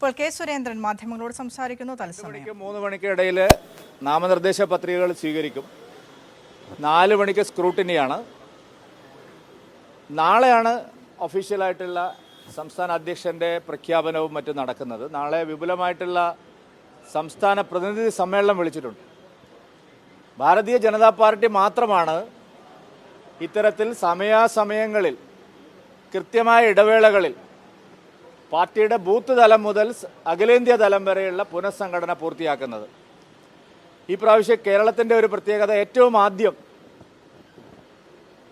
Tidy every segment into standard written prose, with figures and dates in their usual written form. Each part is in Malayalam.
ഇപ്പോൾ കെ സുരേന്ദ്രൻ മാധ്യമങ്ങളോട് സംസാരിക്കുന്നു. തത്സമയം 3 മണിക്ക് ഇടയിൽ നാമനിർദ്ദേശ പത്രികകൾ സ്വീകരിക്കും. 4 മണിക്ക് സ്ക്രൂട്ടിനിയാണ്. നാളെയാണ് ഒഫീഷ്യലായിട്ടുള്ള സംസ്ഥാന അധ്യക്ഷൻ്റെ പ്രഖ്യാപനവും മറ്റും നടക്കുന്നത്. നാളെ വിപുലമായിട്ടുള്ള സംസ്ഥാന പ്രതിനിധി സമ്മേളനം വിളിച്ചിട്ടുണ്ട്. ഭാരതീയ ജനതാ പാർട്ടി മാത്രമാണ് ഇത്തരത്തിൽ സമയാസമയങ്ങളിൽ കൃത്യമായ ഇടവേളകളിൽ പാർട്ടിയുടെ ബൂത്ത് തലം മുതൽ അഖിലേന്ത്യാ തലം വരെയുള്ള പുനഃസംഘടന പൂർത്തിയാക്കുന്നത്. ഈ പ്രാവശ്യം കേരളത്തിൻ്റെ ഒരു പ്രത്യേകത, ഏറ്റവും ആദ്യം,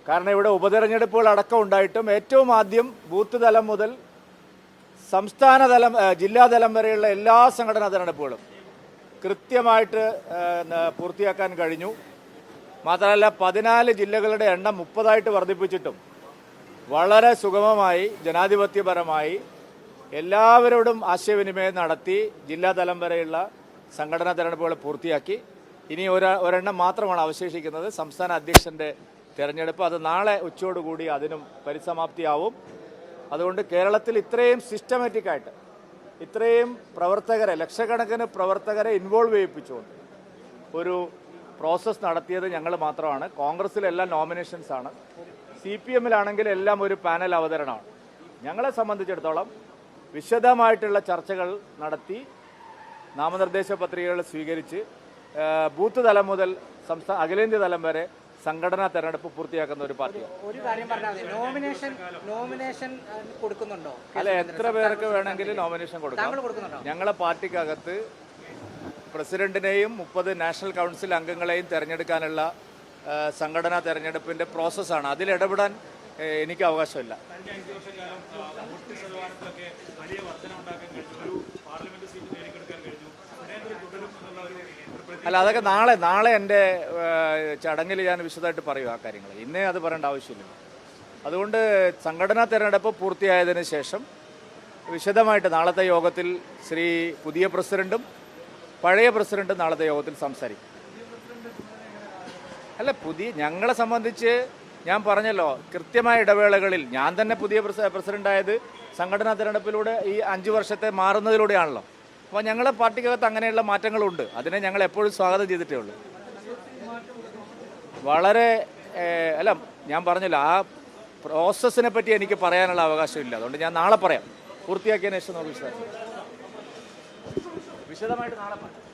കാരണം ഇവിടെ ഉപതെരഞ്ഞെടുപ്പുകൾ അടക്കം ഉണ്ടായിട്ടും ഏറ്റവും ആദ്യം ബൂത്ത് തലം മുതൽ സംസ്ഥാന തലം ജില്ലാതലം വരെയുള്ള എല്ലാ സംഘടനാ തെരഞ്ഞെടുപ്പുകളും കൃത്യമായിട്ട് പൂർത്തിയാക്കാൻ കഴിഞ്ഞു. മാത്രമല്ല 14 ജില്ലകളുടെ എണ്ണം 30 വർദ്ധിപ്പിച്ചിട്ടും വളരെ സുഗമമായി ജനാധിപത്യപരമായി എല്ലാവരോടും ആശയവിനിമയം നടത്തി ജില്ലാതലം വരെയുള്ള സംഘടനാ തെരഞ്ഞെടുപ്പുകൾ പൂർത്തിയാക്കി. ഇനി ഒരെണ്ണം മാത്രമാണ് അവശേഷിക്കുന്നത്, സംസ്ഥാന അധ്യക്ഷൻ്റെ തെരഞ്ഞെടുപ്പ്. അത് നാളെ ഉച്ചയോടുകൂടി അതിനും പരിസമാപ്തിയാവും. അതുകൊണ്ട് കേരളത്തിൽ ഇത്രയും സിസ്റ്റമാറ്റിക്കായിട്ട് ഇത്രയും പ്രവർത്തകരെ, ലക്ഷക്കണക്കിന് പ്രവർത്തകരെ ഇൻവോൾവ് ചെയ്യിപ്പിച്ചുകൊണ്ട് ഒരു പ്രോസസ്സ് നടത്തിയത് ഞങ്ങൾ മാത്രമാണ്. കോൺഗ്രസിലെല്ലാം നോമിനേഷൻസാണ്, CPM-ലാണെങ്കിൽ എല്ലാം ഒരു പാനൽ അവതരണമാണ്. ഞങ്ങളെ സംബന്ധിച്ചിടത്തോളം വിശദമായിട്ടുള്ള ചർച്ചകൾ നടത്തി നാമനിർദ്ദേശ പത്രികകൾ സ്വീകരിച്ച് ബൂത്ത് തലം മുതൽ അഖിലേന്ത്യാ തലം വരെ സംഘടനാ തെരഞ്ഞെടുപ്പ് പൂർത്തിയാക്കുന്ന ഒരു പാർട്ടിയാണ്. ഒരു കാര്യം പറഞ്ഞാൽ നോമിനേഷൻ കൊടുക്കുന്നുണ്ടോ? അല്ല, എത്ര പേർക്ക് വേണമെങ്കിലും നോമിനേഷൻ കൊടുക്കാം. ഞങ്ങളെ പാർട്ടിക്കകത്ത് പ്രസിഡന്റിനെയും 30 നാഷണൽ കൗൺസിൽ അംഗങ്ങളെയും തിരഞ്ഞെടുക്കാനുള്ള സംഘടനാ തെരഞ്ഞെടുപ്പിൻ്റെ പ്രോസസ്സാണ്. അതിലിടപെടാൻ എനിക്ക് അവകാശമില്ല. അല്ല, അതൊക്കെ നാളെ എൻ്റെ ചടങ്ങിൽ ഞാൻ വിശദമായിട്ട് പറയും ആ കാര്യങ്ങൾ. ഇന്നേ അത് പറയേണ്ട ആവശ്യമില്ല. അതുകൊണ്ട് സംഘടനാ തെരഞ്ഞെടുപ്പ് പൂർത്തിയായതിനു ശേഷം വിശദമായിട്ട് നാളത്തെ യോഗത്തിൽ പുതിയ പ്രസിഡന്റും പഴയ പ്രസിഡന്റും നാളത്തെ യോഗത്തിൽ സംസാരിക്കും. അല്ല, ഞങ്ങളെ സംബന്ധിച്ച് ഞാൻ പറഞ്ഞല്ലോ, കൃത്യമായ ഇടവേളകളിൽ ഞാൻ തന്നെ പുതിയ പ്രസിഡന്റായത് സംഘടനാ തെരഞ്ഞെടുപ്പിലൂടെ ഈ 5 വർഷത്തെ മാറുന്നതിലൂടെയാണല്ലോ. അപ്പോൾ ഞങ്ങളെ പാർട്ടിക്കകത്ത് അങ്ങനെയുള്ള മാറ്റങ്ങളുണ്ട്. അതിനെ ഞങ്ങൾ എപ്പോഴും സ്വാഗതം ചെയ്തിട്ടേ ഉള്ളൂ. അല്ല, ഞാൻ പറഞ്ഞല്ലോ, ആ പ്രോസസ്സിനെ പറ്റി എനിക്ക് പറയാനുള്ള അവകാശമില്ല. അതുകൊണ്ട് ഞാൻ നാളെ പറയാം, പൂർത്തിയാക്കിയതിനു ശേഷം നമുക്ക് വിശദമായിട്ട് നാളെ പറയാം.